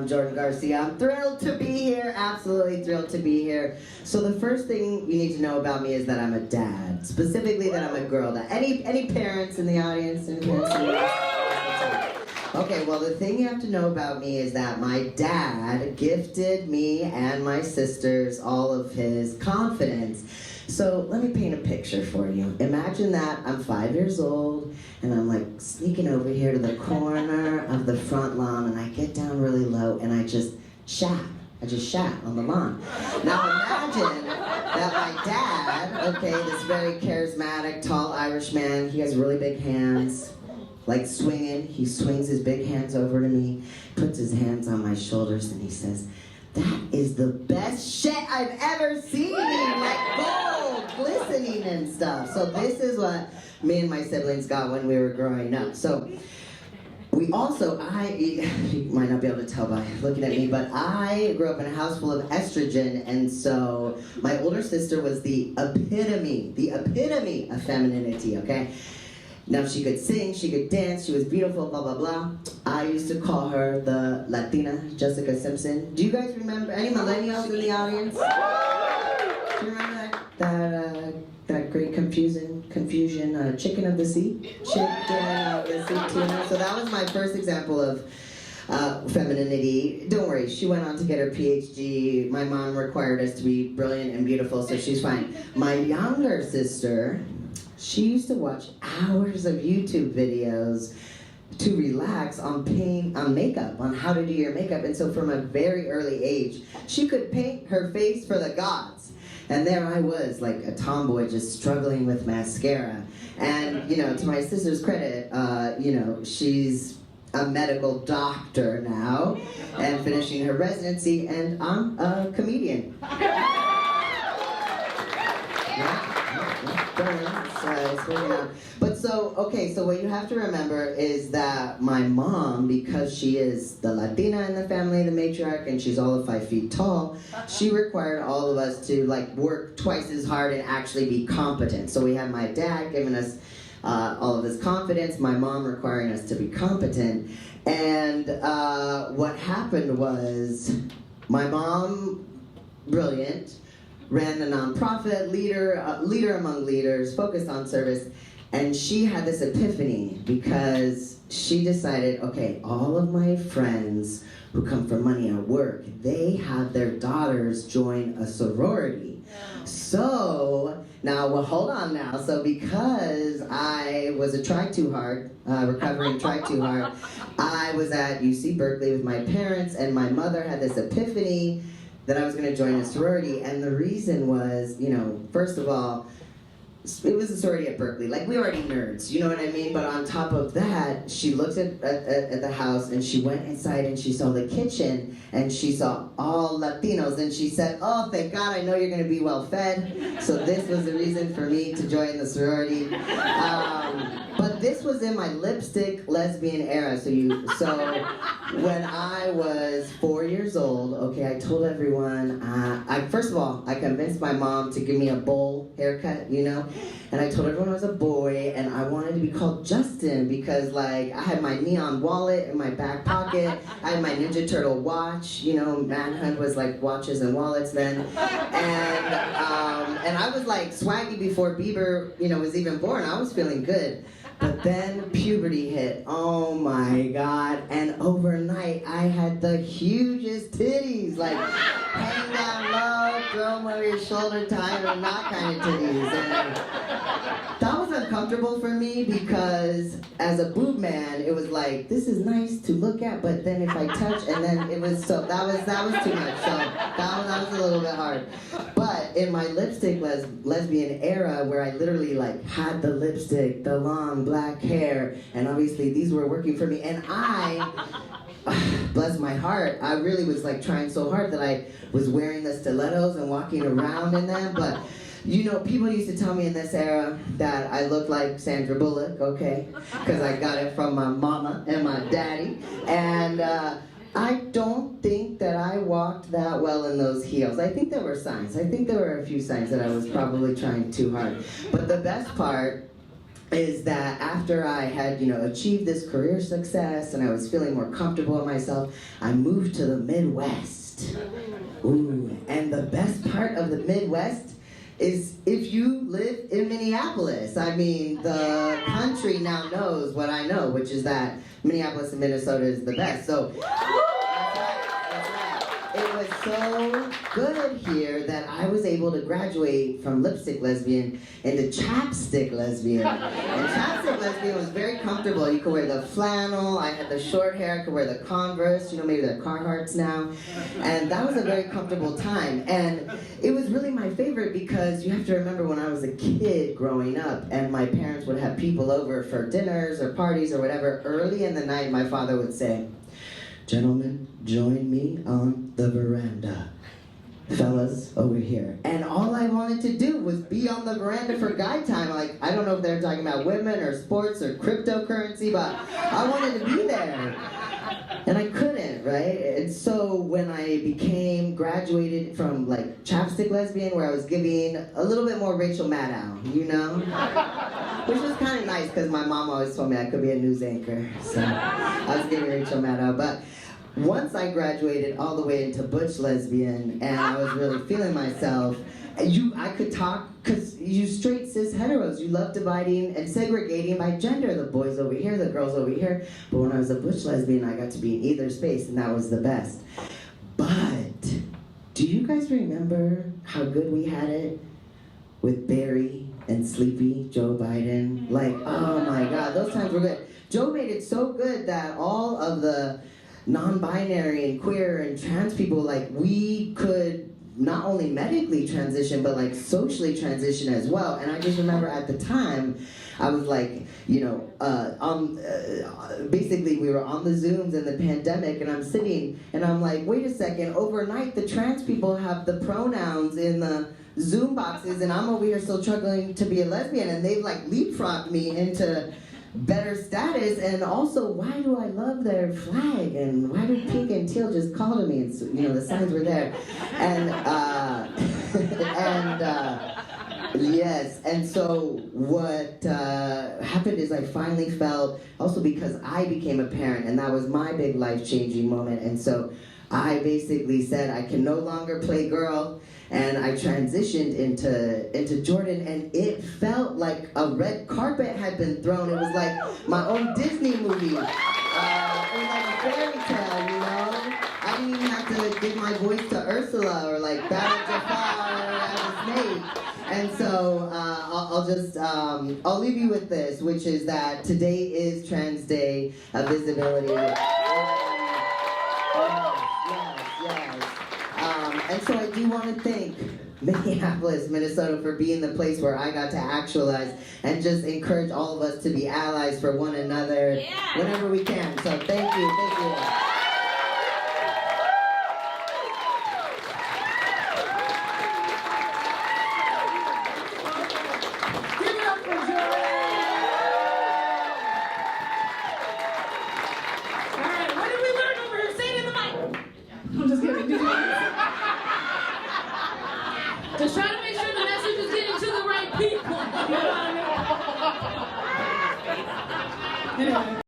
Jordan Garcia. I'm thrilled to be here, absolutely thrilled to be here. So the first thing you need to know about me is that I'm a dad, specifically that I'm a girl dad. Any parents in the audience? Any parents in the audience? Okay, well the thing you have to know about me is that my dad gifted me and my sisters all of his confidence. So let me paint a picture for you. Imagine that I'm 5 years old and I'm like sneaking over here to the corner of the front lawn and I get down really low and I just shat. I just shat on the lawn. Now imagine that my dad, okay, this very charismatic, tall Irish man, he has really big hands, like swinging. He swings his big hands over to me, puts his hands on my shoulders and he says, "That is the best shit I've ever seen!" Like gold, glistening and stuff. So this is what me and my siblings got when we were growing up. So we also, you might not be able to tell by looking at me, but I grew up in a house full of estrogen, and so my older sister was the epitome of femininity, okay? Now, she could sing, she could dance, she was beautiful, blah, blah, blah. I used to call her the Latina Jessica Simpson. Do you guys remember, any millennials in the audience? Do you remember that great confusion, chicken of the sea? Chicken of the sea tuna. So that was my first example of femininity. Don't worry, she went on to get her PhD. My mom required us to be brilliant and beautiful, so she's fine. My younger sister, she used to watch hours of YouTube videos to relax on makeup, on how to do your makeup. And so from a very early age, she could paint her face for the gods. And there I was, like a tomboy just struggling with mascara. And, you know, to my sister's credit, you know, she's a medical doctor now and finishing her residency, and I'm a comedian. But so, okay, so what you have to remember is that my mom, because she is the Latina in the family, the matriarch, and she's all of 5 feet tall, she required all of us to like work twice as hard and actually be competent. So we had my dad giving us all of his confidence, my mom requiring us to be competent, and what happened was my mom, brilliant, ran a nonprofit, leader among leaders, focused on service, and she had this epiphany because she decided, okay, all of my friends who come from money at work, they have their daughters join a sorority. Yeah. So, now, well, hold on now. So because I was a try too hard, recovering try too hard, I was at UC Berkeley with my parents, and my mother had this epiphany that I was going to join a sorority, and the reason was, you know, first of all, it was a sorority at Berkeley. Like, we were already nerds, you know what I mean? But on top of that, she looked at the house, and she went inside, and she saw the kitchen, and she saw all Latinos, and she said, "Oh, thank God, I know you're going to be well fed." So this was the reason for me to join the sorority. But this was in my lipstick lesbian era. So when I was 4 years old, okay, I told everyone, first of all, I convinced my mom to give me a bowl haircut, you know, and I told everyone I was a boy, and I wanted to be called Justin because, like, I had my neon wallet in my back pocket, I had my Ninja Turtle watch, you know, Manhunt was like watches and wallets then, and I was like swaggy before Bieber, you know, was even born. I was feeling good. But then puberty hit, oh my God, and overnight I had the hugest titties, like hang down low, throw them over your shoulder, tie them, not kind of titties. And that was uncomfortable for me because as a boob man, it was like, this is nice to look at, but then if I touch, and then it was, so that was too much, so that was a little bit hard. But in my lipstick lesbian era, where I literally like had the lipstick, the long black hair, and obviously these were working for me, and I, bless my heart, I really was like trying so hard that I was wearing the stilettos and walking around in them, but you know, people used to tell me in this era that I looked like Sandra Bullock, okay, because I got it from my mama and my daddy, and I don't think that I walked that well in those heels. I think there were signs. I think there were a few signs that I was probably trying too hard. But the best part is that after I had, achieved this career success and I was feeling more comfortable in myself, I moved to the Midwest. Ooh, and the best part of the Midwest is if you live in Minneapolis. I mean, the country now knows what I know, which is that Minneapolis and Minnesota is the best. So it was so good here that I was able to graduate from lipstick lesbian into chapstick lesbian. And chapstick lesbian was very comfortable. You could wear the flannel, I had the short hair, I could wear the Converse, maybe the Carhartts now. And that was a very comfortable time. And it was really my favorite because you have to remember when I was a kid growing up and my parents would have people over for dinners or parties or whatever, early in the night my father would say, "Gentlemen, join me on the veranda. Fellas, over here." And all I wanted to do was be on the veranda for guy time. Like, I don't know if they're talking about women or sports or cryptocurrency, but I wanted to be there. And I couldn't, right? And so when I graduated from like chapstick lesbian, where I was giving a little bit more Rachel Maddow, which was kind of nice because my mom always told me I could be a news anchor. So I was giving Rachel Maddow. But once I graduated all the way into butch lesbian and I was really feeling myself, I could talk, because you straight cis heteros, you love dividing and segregating by gender. The boys over here, the girls over here. But when I was a butch lesbian, I got to be in either space, and that was the best. But do you guys remember how good we had it with Barry and Sleepy Joe Biden? Like, oh my God, those times were good. Joe made it so good that all of the non-binary and queer and trans people, like, we could not only medically transition, but like socially transition as well. And I just remember at the time, I was like, basically we were on the Zooms in the pandemic, and I'm sitting and I'm like, wait a second, overnight the trans people have the pronouns in the Zoom boxes, and I'm over here still struggling to be a lesbian, and they've like leapfrogged me into better status. And also, why do I love their flag, and why do pink and teal just call to me? And so, the signs were there, and yes. And so what happened is I finally felt, also because I became a parent, and that was my big life-changing moment. And so I basically said I can no longer play girl, and I transitioned into Jordan, and it felt like a red carpet had been thrown. It was like my own Disney movie. It was like a fairy tale, I didn't even have to give my voice to Ursula or like Battle Jafar or Snape. And so I'll leave you with this, which is that today is Trans Day of Visibility. And so I do want to thank Minneapolis, Minnesota for being the place where I got to actualize and just encourage all of us to be allies for one another whenever we can. So thank you.